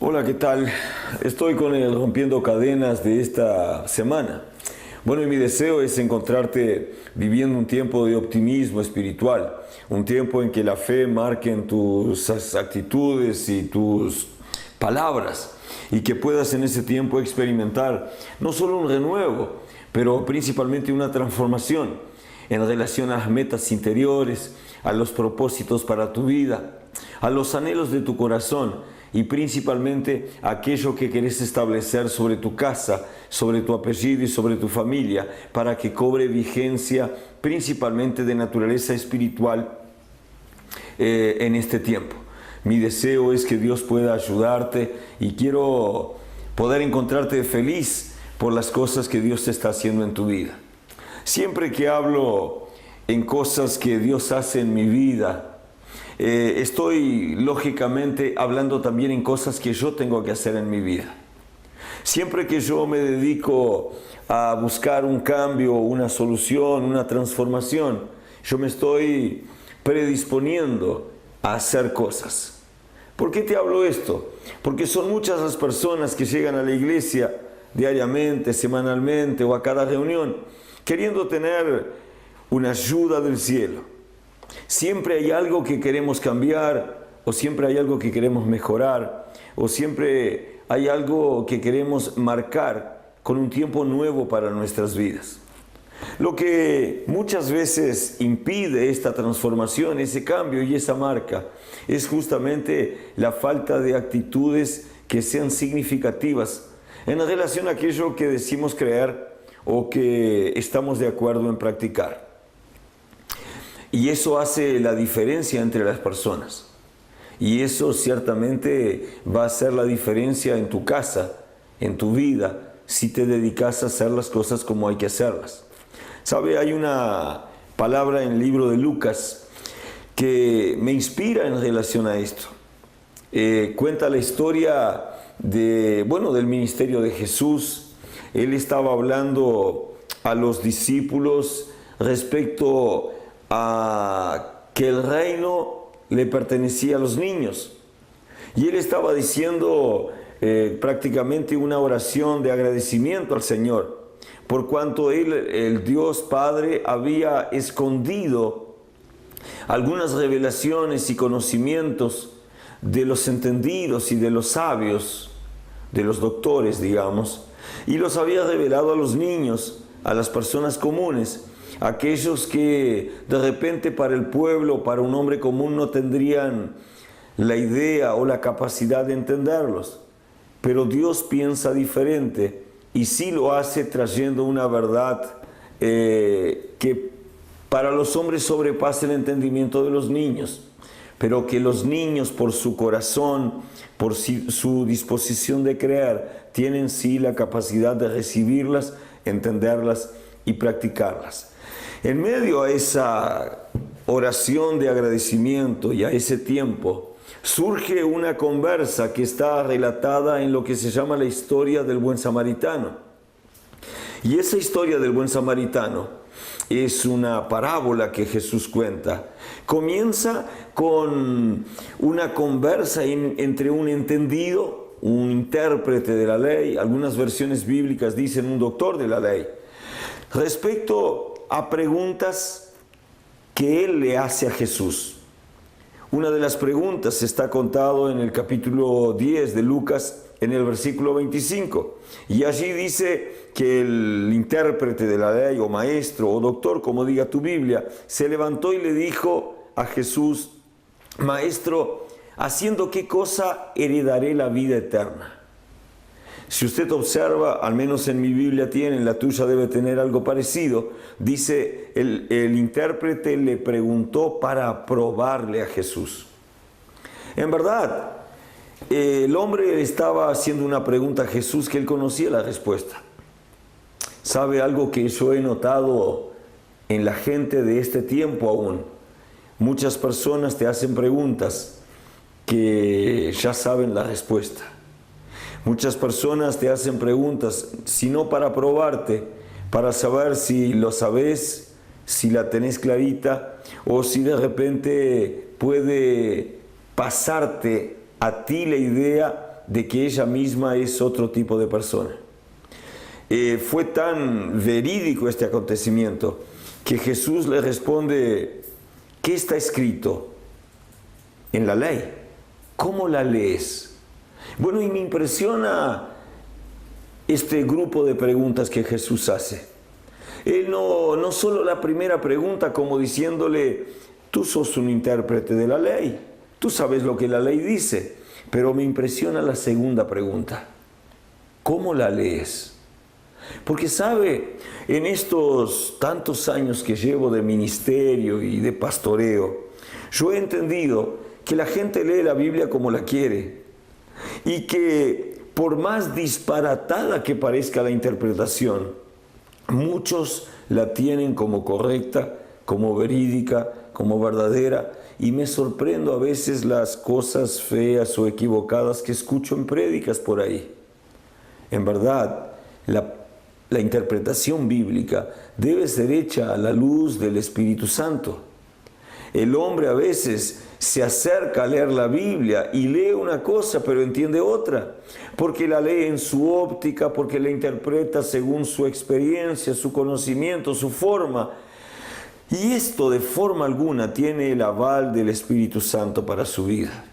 Hola, ¿qué tal? Estoy con el Rompiendo Cadenas de esta semana. Bueno, y mi deseo es encontrarte viviendo un tiempo de optimismo espiritual, un tiempo en que la fe marque en tus actitudes y tus palabras, y que puedas en ese tiempo experimentar no solo un renuevo, pero principalmente una transformación en relación a las metas interiores, a los propósitos para tu vida, a los anhelos de tu corazón y principalmente aquello que querés establecer sobre tu casa, sobre tu apellido y sobre tu familia, para que cobre vigencia principalmente de naturaleza espiritual en este tiempo. Mi deseo es que Dios pueda ayudarte y quiero poder encontrarte feliz por las cosas que Dios está haciendo en tu vida. Siempre que hablo en cosas que Dios hace en mi vida, estoy lógicamente hablando también en cosas que yo tengo que hacer en mi vida. Siempre que yo me dedico a buscar un cambio, una solución, una transformación, yo me estoy predisponiendo a hacer cosas. ¿Por qué te hablo esto? Porque son muchas las personas que llegan a la iglesia diariamente, semanalmente o a cada reunión, queriendo tener una ayuda del cielo. Siempre hay algo que queremos cambiar, o siempre hay algo que queremos mejorar, o siempre hay algo que queremos marcar con un tiempo nuevo para nuestras vidas. Lo que muchas veces impide esta transformación, ese cambio y esa marca, es justamente la falta de actitudes que sean significativas en relación a aquello que decimos creer o que estamos de acuerdo en practicar. Y eso hace la diferencia entre las personas. Y eso ciertamente va a hacer la diferencia en tu casa, en tu vida, si te dedicas a hacer las cosas como hay que hacerlas. ¿Sabe? Hay una palabra en el libro de Lucas que me inspira en relación a esto. Cuenta la historia del ministerio de Jesús. Él estaba hablando a los discípulos respecto a que el reino le pertenecía a los niños. Y él estaba diciendo prácticamente una oración de agradecimiento al Señor, por cuanto él, el Dios Padre, había escondido algunas revelaciones y conocimientos de los entendidos y de los sabios, de los doctores, digamos, y los había revelado a los niños, a las personas comunes, aquellos que de repente para el pueblo, para un hombre común no tendrían la idea o la capacidad de entenderlos. Pero Dios piensa diferente y sí lo hace trayendo una verdad que para los hombres sobrepasa el entendimiento de los niños, pero que los niños por su corazón, por su disposición de creer, tienen sí la capacidad de recibirlas, entenderlas y practicarlas. En medio a esa oración de agradecimiento y a ese tiempo, surge una conversa que está relatada en lo que se llama la historia del buen samaritano. Y esa historia del buen samaritano es una parábola que Jesús cuenta. Comienza con una conversa entre un entendido, un intérprete de la ley, algunas versiones bíblicas dicen un doctor de la ley, respecto a preguntas que él le hace a Jesús. Una de las preguntas está contado en el capítulo 10 de Lucas, en el versículo 25. Y allí dice que el intérprete de la ley, o maestro, o doctor, como diga tu Biblia, se levantó y le dijo a Jesús: Maestro, ¿haciendo qué cosa heredaré la vida eterna? Si usted observa, al menos en mi Biblia tiene, en la tuya debe tener algo parecido, dice, el intérprete le preguntó para probarle a Jesús. En verdad, el hombre estaba haciendo una pregunta a Jesús que él conocía la respuesta. ¿Sabe algo que yo he notado en la gente de este tiempo aún? Muchas personas te hacen preguntas que ya saben la respuesta. Muchas personas te hacen preguntas, si no para probarte, para saber si lo sabes, si la tenés clarita, o si de repente puede pasarte a ti la idea de que ella misma es otro tipo de persona. Fue tan verídico este acontecimiento que Jesús le responde: ¿qué está escrito en la ley? ¿Cómo la lees? Bueno, y me impresiona este grupo de preguntas que Jesús hace. Él no solo la primera pregunta como diciéndole: tú sos un intérprete de la ley, tú sabes lo que la ley dice, pero me impresiona la segunda pregunta: ¿cómo la lees? Porque sabe, en estos tantos años que llevo de ministerio y de pastoreo, yo he entendido que la gente lee la Biblia como la quiere y que por más disparatada que parezca la interpretación, muchos la tienen como correcta, como verídica, como verdadera, y me sorprendo a veces las cosas feas o equivocadas que escucho en prédicas por ahí. En verdad, la interpretación bíblica debe ser hecha a la luz del Espíritu Santo. El hombre a veces se acerca a leer la Biblia y lee una cosa pero entiende otra, porque la lee en su óptica, porque la interpreta según su experiencia, su conocimiento, su forma. Y esto de forma alguna tiene el aval del Espíritu Santo para su vida.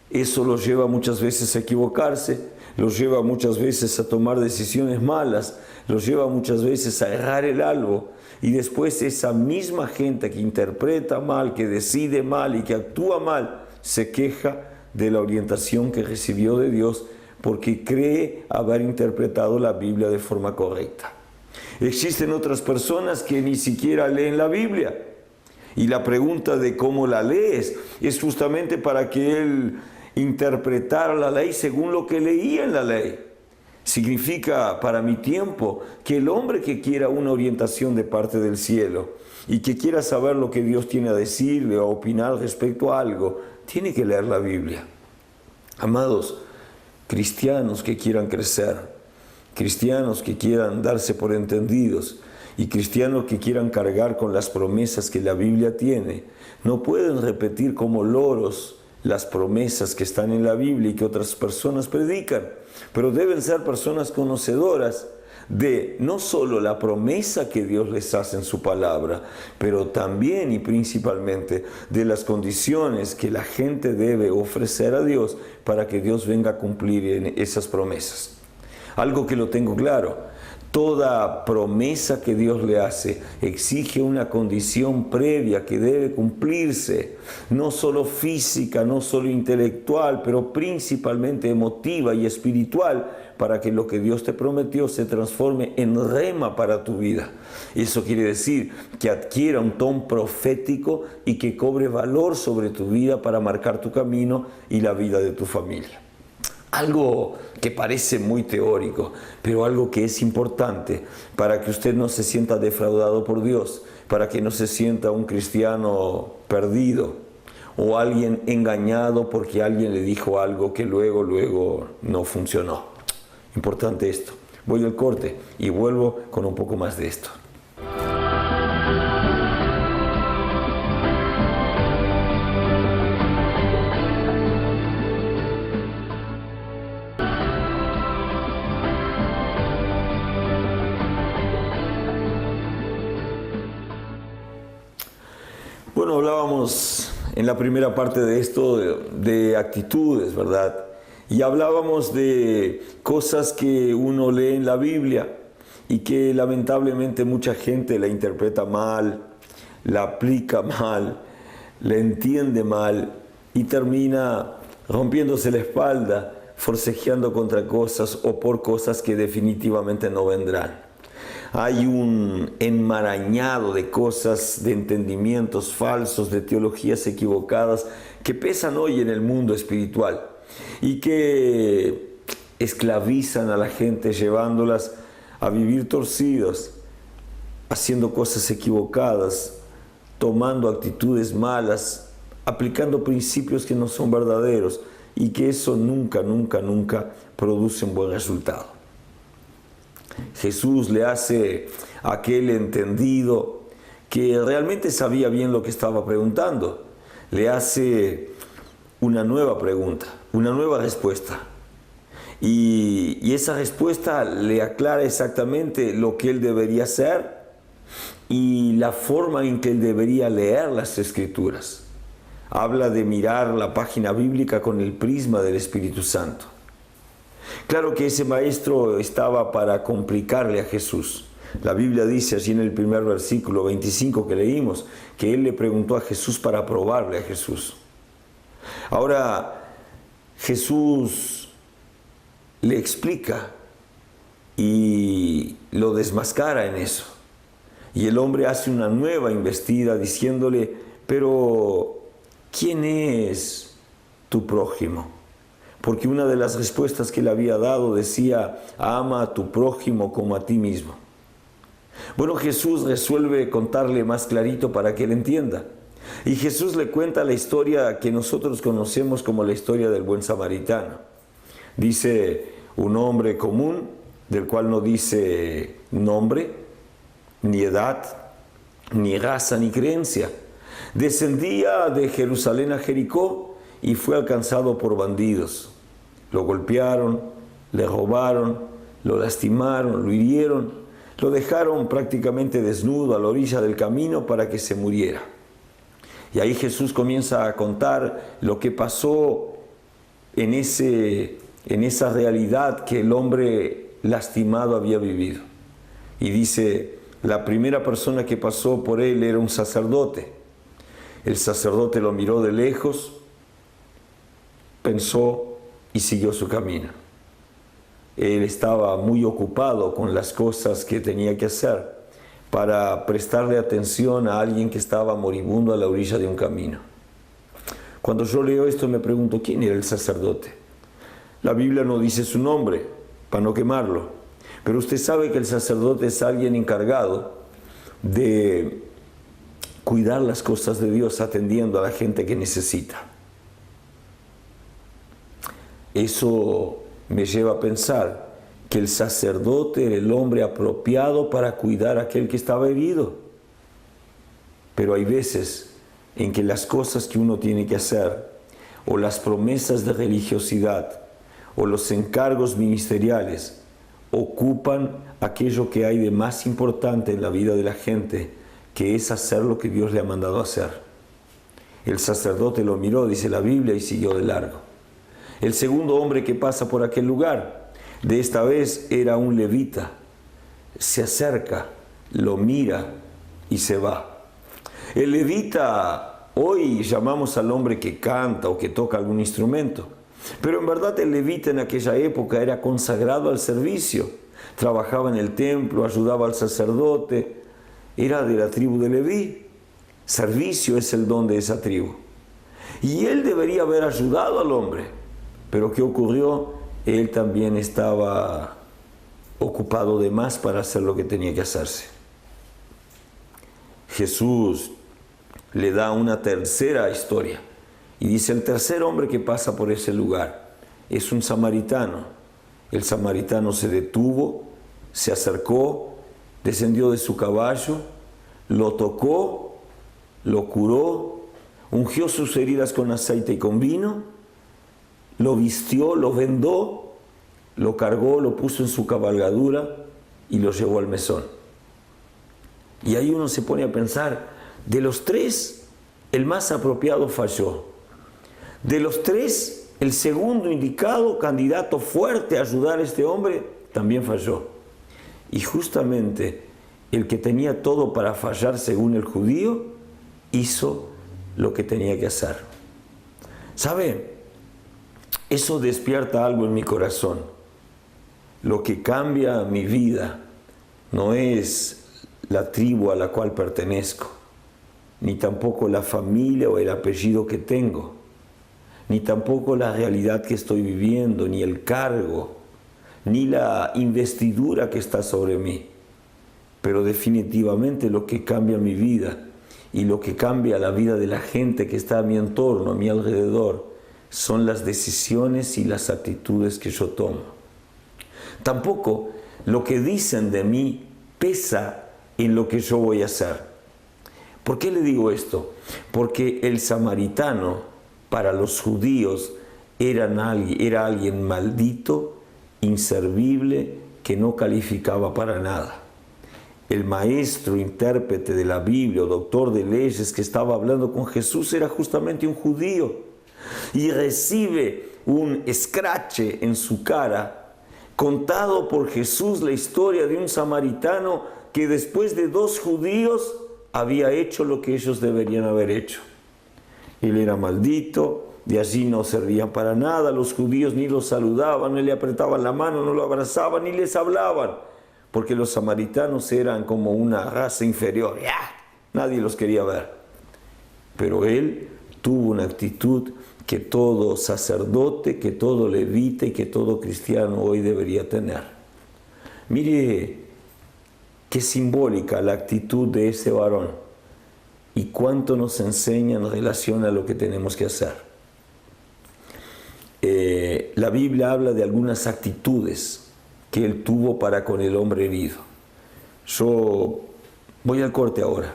Eso lo lleva muchas veces a equivocarse, lo lleva muchas veces a tomar decisiones malas, lo lleva muchas veces a errar el albo, y después esa misma gente que interpreta mal, que decide mal y que actúa mal, se queja de la orientación que recibió de Dios porque cree haber interpretado la Biblia de forma correcta. Existen otras personas que ni siquiera leen la Biblia, y la pregunta de cómo la lees es justamente para que él interpretara la ley según lo que leía en la ley. Significa, para mi tiempo, que el hombre que quiera una orientación de parte del cielo y que quiera saber lo que Dios tiene a decirle o a opinar respecto a algo, tiene que leer la Biblia. Amados, cristianos que quieran crecer, cristianos que quieran darse por entendidos y cristianos que quieran cargar con las promesas que la Biblia tiene, no pueden repetir como loros las promesas que están en la Biblia y que otras personas predican, pero deben ser personas conocedoras de no solo la promesa que Dios les hace en su palabra, pero también y principalmente de las condiciones que la gente debe ofrecer a Dios para que Dios venga a cumplir en esas promesas. Algo que lo tengo claro: toda promesa que Dios le hace exige una condición previa que debe cumplirse, no solo física, no solo intelectual, pero principalmente emotiva y espiritual, para que lo que Dios te prometió se transforme en rema para tu vida. Eso quiere decir que adquiera un tono profético y que cobre valor sobre tu vida para marcar tu camino y la vida de tu familia. Algo que parece muy teórico, pero algo que es importante para que usted no se sienta defraudado por Dios, para que no se sienta un cristiano perdido o alguien engañado porque alguien le dijo algo que luego no funcionó. Importante esto. Voy al corte y vuelvo con un poco más de esto. Bueno, hablábamos en la primera parte de esto de actitudes, ¿verdad? Y hablábamos de cosas que uno lee en la Biblia y que lamentablemente mucha gente la interpreta mal, la aplica mal, la entiende mal y termina rompiéndose la espalda, forcejeando contra cosas o por cosas que definitivamente no vendrán. Hay un enmarañado de cosas, de entendimientos falsos, de teologías equivocadas que pesan hoy en el mundo espiritual y que esclavizan a la gente, llevándolas a vivir torcidos, haciendo cosas equivocadas, tomando actitudes malas, aplicando principios que no son verdaderos y que eso nunca produce un buen resultado. Jesús le hace a aquel entendido que realmente sabía bien lo que estaba preguntando, le hace una nueva pregunta, una nueva respuesta. Y esa respuesta le aclara exactamente lo que él debería hacer y la forma en que él debería leer las Escrituras. Habla de mirar la página bíblica con el prisma del Espíritu Santo. Claro que ese maestro estaba para complicarle a Jesús. La Biblia dice allí en el primer versículo 25 que leímos, que él le preguntó a Jesús para probarle a Jesús. Ahora, Jesús le explica y lo desmascara en eso. Y el hombre hace una nueva investida diciéndole, pero ¿quién es tu prójimo? Porque una de las respuestas que le había dado decía, ama a tu prójimo como a ti mismo. Bueno, Jesús resuelve contarle más clarito para que él entienda. Y Jesús le cuenta la historia que nosotros conocemos como la historia del buen samaritano. Dice un hombre común, del cual no dice nombre, ni edad, ni raza, ni creencia. Descendía de Jerusalén a Jericó y fue alcanzado por bandidos. Lo golpearon, le robaron, lo lastimaron, lo hirieron, lo dejaron prácticamente desnudo a la orilla del camino para que se muriera. Y ahí Jesús comienza a contar lo que pasó en esa realidad que el hombre lastimado había vivido. Y dice, la primera persona que pasó por él era un sacerdote. El sacerdote lo miró de lejos, pensó y siguió su camino. Él estaba muy ocupado con las cosas que tenía que hacer para prestarle atención a alguien que estaba moribundo a la orilla de un camino. Cuando yo leo esto me pregunto, ¿quién era el sacerdote? La Biblia no dice su nombre, para no quemarlo, pero usted sabe que el sacerdote es alguien encargado de cuidar las cosas de Dios atendiendo a la gente que necesita. Eso me lleva a pensar que el sacerdote era el hombre apropiado para cuidar a aquel que estaba herido. Pero hay veces en que las cosas que uno tiene que hacer, o las promesas de religiosidad, o los encargos ministeriales, ocupan aquello que hay de más importante en la vida de la gente, que es hacer lo que Dios le ha mandado hacer. El sacerdote lo miró, dice la Biblia, y siguió de largo. El segundo hombre que pasa por aquel lugar, de esta vez era un levita. Se acerca, lo mira y se va. El levita, hoy llamamos al hombre que canta o que toca algún instrumento, pero en verdad el levita en aquella época era consagrado al servicio. Trabajaba en el templo, ayudaba al sacerdote, era de la tribu de Leví. Servicio es el don de esa tribu. Y él debería haber ayudado al hombre. Pero ¿qué ocurrió? Él también estaba ocupado de más para hacer lo que tenía que hacerse. Jesús le da una tercera historia y dice, el tercer hombre que pasa por ese lugar es un samaritano. El samaritano se detuvo, se acercó, descendió de su caballo, lo tocó, lo curó, ungió sus heridas con aceite y con vino, lo vistió, lo vendó, lo cargó, lo puso en su cabalgadura y lo llevó al mesón. Y ahí uno se pone a pensar, de los tres, el más apropiado falló. De los tres, el segundo indicado, candidato fuerte a ayudar a este hombre, también falló. Y justamente el que tenía todo para fallar según el judío, hizo lo que tenía que hacer. ¿Sabe? Eso despierta algo en mi corazón. Lo que cambia mi vida no es la tribu a la cual pertenezco, ni tampoco la familia o el apellido que tengo, ni tampoco la realidad que estoy viviendo, ni el cargo, ni la investidura que está sobre mí. Pero definitivamente lo que cambia mi vida y lo que cambia la vida de la gente que está a mi entorno, a mi alrededor, son las decisiones y las actitudes que yo tomo. Tampoco lo que dicen de mí pesa en lo que yo voy a hacer. ¿Por qué le digo esto? Porque el samaritano para los judíos era alguien maldito inservible que no calificaba para nada. El maestro intérprete de la Biblia, o doctor de leyes que estaba hablando con Jesús, era justamente un judío, y recibe un escrache en su cara, contado por Jesús la historia de un samaritano que después de 2 judíos había hecho lo que ellos deberían haber hecho. Él era maldito, de allí no servían para nada, los judíos ni lo saludaban, ni le apretaban la mano, no lo abrazaban, ni les hablaban, porque los samaritanos eran como una raza inferior, nadie los quería ver. Pero él tuvo una actitud que todo sacerdote, que todo levita y que todo cristiano hoy debería tener. Mire qué simbólica la actitud de ese varón y cuánto nos enseña en relación a lo que tenemos que hacer. La Biblia habla de algunas actitudes que él tuvo para con el hombre herido. Yo voy al corte ahora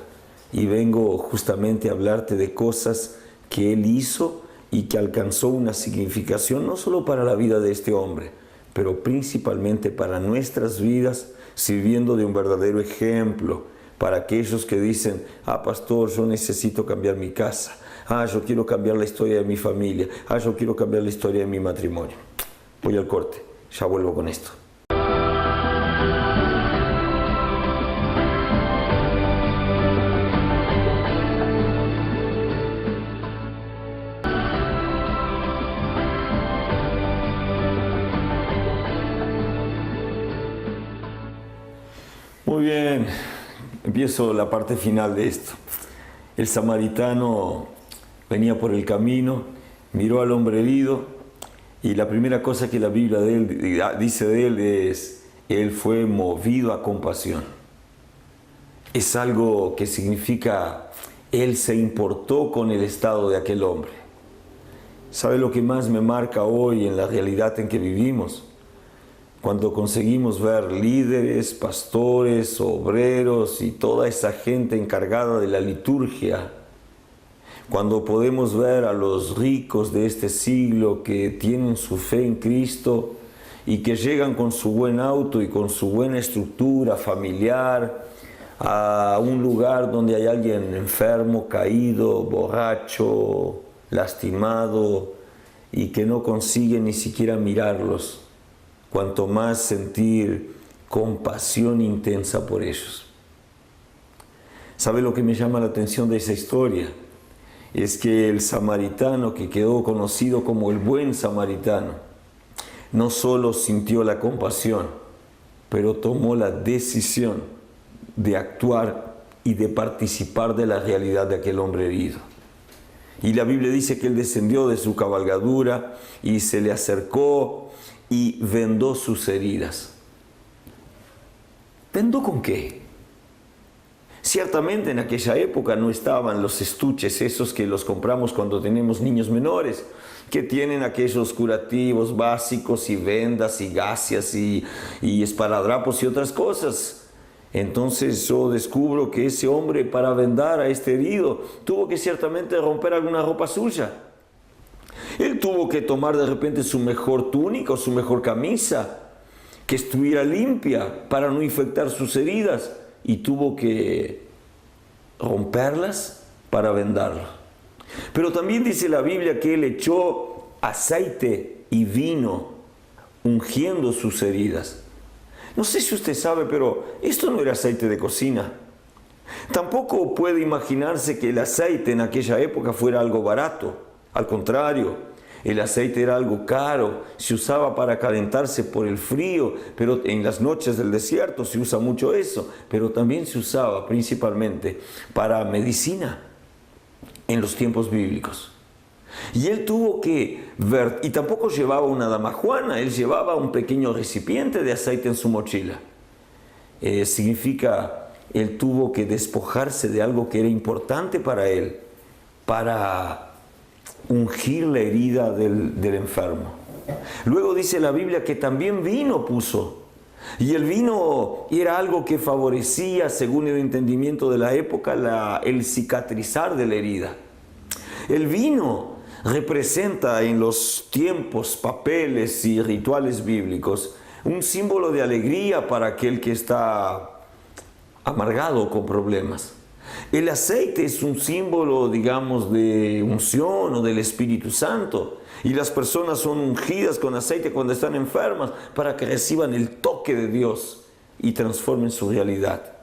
y vengo justamente a hablarte de cosas que él hizo y que alcanzó una significación no solo para la vida de este hombre, pero principalmente para nuestras vidas, sirviendo de un verdadero ejemplo para aquellos que dicen: pastor, yo necesito cambiar mi casa, yo quiero cambiar la historia de mi familia, yo quiero cambiar la historia de mi matrimonio. Voy al corte, ya vuelvo con esto. Muy bien, empiezo la parte final de esto. El samaritano venía por el camino, miró al hombre herido y la primera cosa que la Biblia dice de él es: él fue movido a compasión. Es algo que significa, él se importó con el estado de aquel hombre. ¿Sabe lo que más me marca hoy en la realidad en que vivimos? Cuando conseguimos ver líderes, pastores, obreros y toda esa gente encargada de la liturgia, cuando podemos ver a los ricos de este siglo que tienen su fe en Cristo y que llegan con su buen auto y con su buena estructura familiar a un lugar donde hay alguien enfermo, caído, borracho, lastimado y que no consigue ni siquiera mirarlos, cuanto más sentir compasión intensa por ellos. ¿Sabe lo que me llama la atención de esa historia? Es que el samaritano, que quedó conocido como el buen samaritano, no solo sintió la compasión, pero tomó la decisión de actuar y de participar de la realidad de aquel hombre herido. Y la Biblia dice que él descendió de su cabalgadura y se le acercó y vendó sus heridas. ¿Vendó con qué? Ciertamente en aquella época no estaban los estuches esos que los compramos cuando tenemos niños menores, que tienen aquellos curativos básicos y vendas y gasias y esparadrapos y otras cosas. Entonces yo descubro que ese hombre, para vendar a este herido, tuvo que ciertamente romper alguna ropa suya. Él tuvo que tomar de repente su mejor túnica o su mejor camisa, que estuviera limpia para no infectar sus heridas, y tuvo que romperlas para vendarlo. Pero también dice la Biblia que él echó aceite y vino ungiendo sus heridas. No sé si usted sabe, pero esto no era aceite de cocina. Tampoco puede imaginarse que el aceite en aquella época fuera algo barato. Al contrario, el aceite era algo caro, se usaba para calentarse por el frío, pero en las noches del desierto se usa mucho eso, pero también se usaba principalmente para medicina en los tiempos bíblicos. Y él tuvo que ver, y tampoco llevaba una damajuana, él llevaba un pequeño recipiente de aceite en su mochila. Significa, él tuvo que despojarse de algo que era importante para él, para ungir la herida del enfermo. Luego dice la Biblia que también vino puso, y el vino era algo que favorecía, según el entendimiento de la época, el cicatrizar de la herida. El vino representa en los tiempos, papeles y rituales bíblicos un símbolo de alegría para aquel que está amargado con problemas. El aceite es un símbolo, digamos, de unción o del Espíritu Santo. Y las personas son ungidas con aceite cuando están enfermas para que reciban el toque de Dios y transformen su realidad.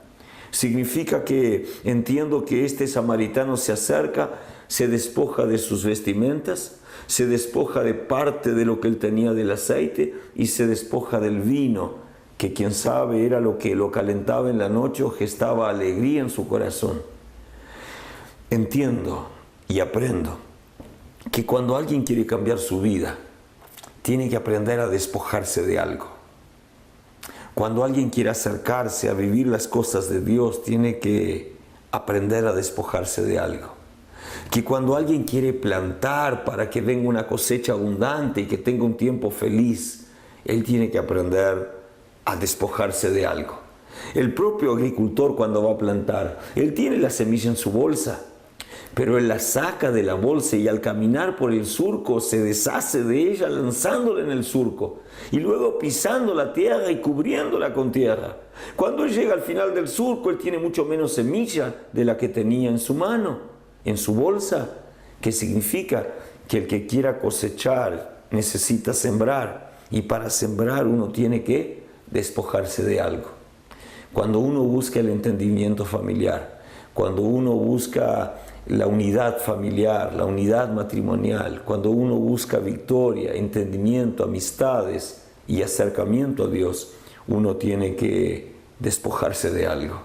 Significa que entiendo que este samaritano se acerca, se despoja de sus vestimentas, se despoja de parte de lo que él tenía del aceite y se despoja del vino, que quién sabe era lo que lo calentaba en la noche o gestaba alegría en su corazón. Entiendo y aprendo que cuando alguien quiere cambiar su vida, tiene que aprender a despojarse de algo. Cuando alguien quiere acercarse a vivir las cosas de Dios, tiene que aprender a despojarse de algo. Que cuando alguien quiere plantar para que venga una cosecha abundante y que tenga un tiempo feliz, él tiene que aprender a despojarse de algo. El propio agricultor, cuando va a plantar, él tiene la semilla en su bolsa, pero él la saca de la bolsa y al caminar por el surco se deshace de ella lanzándola en el surco y luego pisando la tierra y cubriéndola con tierra. Cuando él llega al final del surco, él tiene mucho menos semilla de la que tenía en su mano, en su bolsa, que significa que el que quiera cosechar necesita sembrar, y para sembrar uno tiene que despojarse de algo. Cuando uno busca el entendimiento familiar, cuando uno busca la unidad familiar, la unidad matrimonial, cuando uno busca victoria, entendimiento, amistades y acercamiento a Dios, uno tiene que despojarse de algo.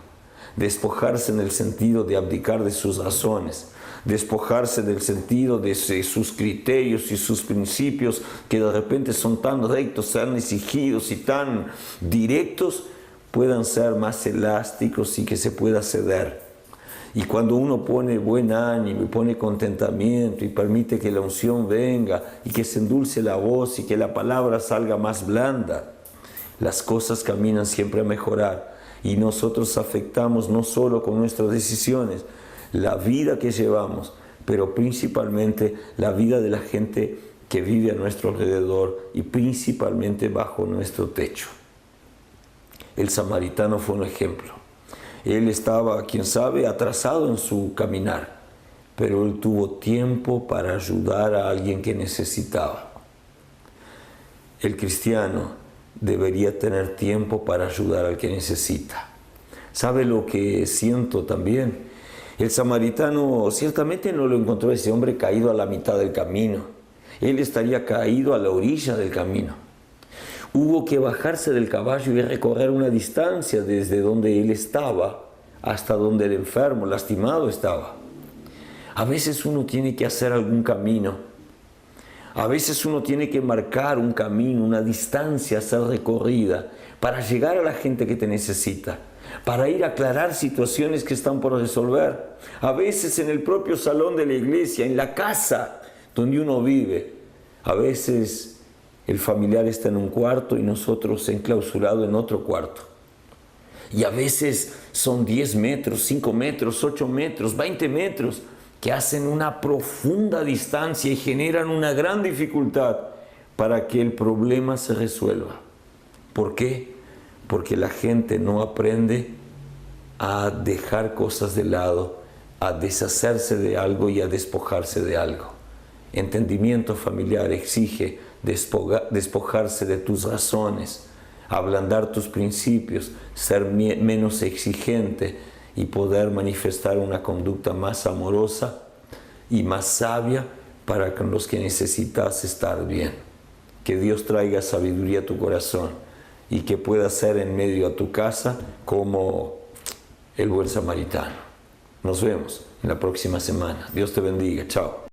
Despojarse en el sentido de abdicar de sus razones, despojarse del sentido de sus criterios y sus principios que de repente son tan rectos, tan exigidos y tan directos, puedan ser más elásticos y que se pueda ceder. Y cuando uno pone buen ánimo y pone contentamiento y permite que la unción venga y que se endulce la voz y que la palabra salga más blanda, las cosas caminan siempre a mejorar y nosotros afectamos no solo con nuestras decisiones, la vida que llevamos, pero principalmente la vida de la gente que vive a nuestro alrededor y principalmente bajo nuestro techo. El samaritano fue un ejemplo. Él estaba, quién sabe, atrasado en su caminar, pero él tuvo tiempo para ayudar a alguien que necesitaba. El cristiano debería tener tiempo para ayudar al que necesita. ¿Sabe lo que siento también? El samaritano ciertamente no lo encontró ese hombre caído a la mitad del camino. Él estaría caído a la orilla del camino. Hubo que bajarse del caballo y recorrer una distancia desde donde él estaba hasta donde el enfermo, lastimado, estaba. A veces uno tiene que hacer algún camino. A veces uno tiene que marcar un camino, una distancia a ser recorrida para llegar a la gente que te necesita, para ir a aclarar situaciones que están por resolver. A veces en el propio salón de la iglesia, en la casa donde uno vive, a veces el familiar está en un cuarto y nosotros enclausurados en otro cuarto. Y a veces son 10 metros, 5 metros, 8 metros, 20 metros que hacen una profunda distancia y generan una gran dificultad para que el problema se resuelva. ¿Por qué? Porque la gente no aprende a dejar cosas de lado, a deshacerse de algo y a despojarse de algo. Entendimiento familiar exige despojarse de tus razones, ablandar tus principios, ser menos exigente y poder manifestar una conducta más amorosa y más sabia para con los que necesitas estar bien. Que Dios traiga sabiduría a tu corazón y que puedas ser en medio a tu casa como el buen samaritano. Nos vemos en la próxima semana. Dios te bendiga. Chao.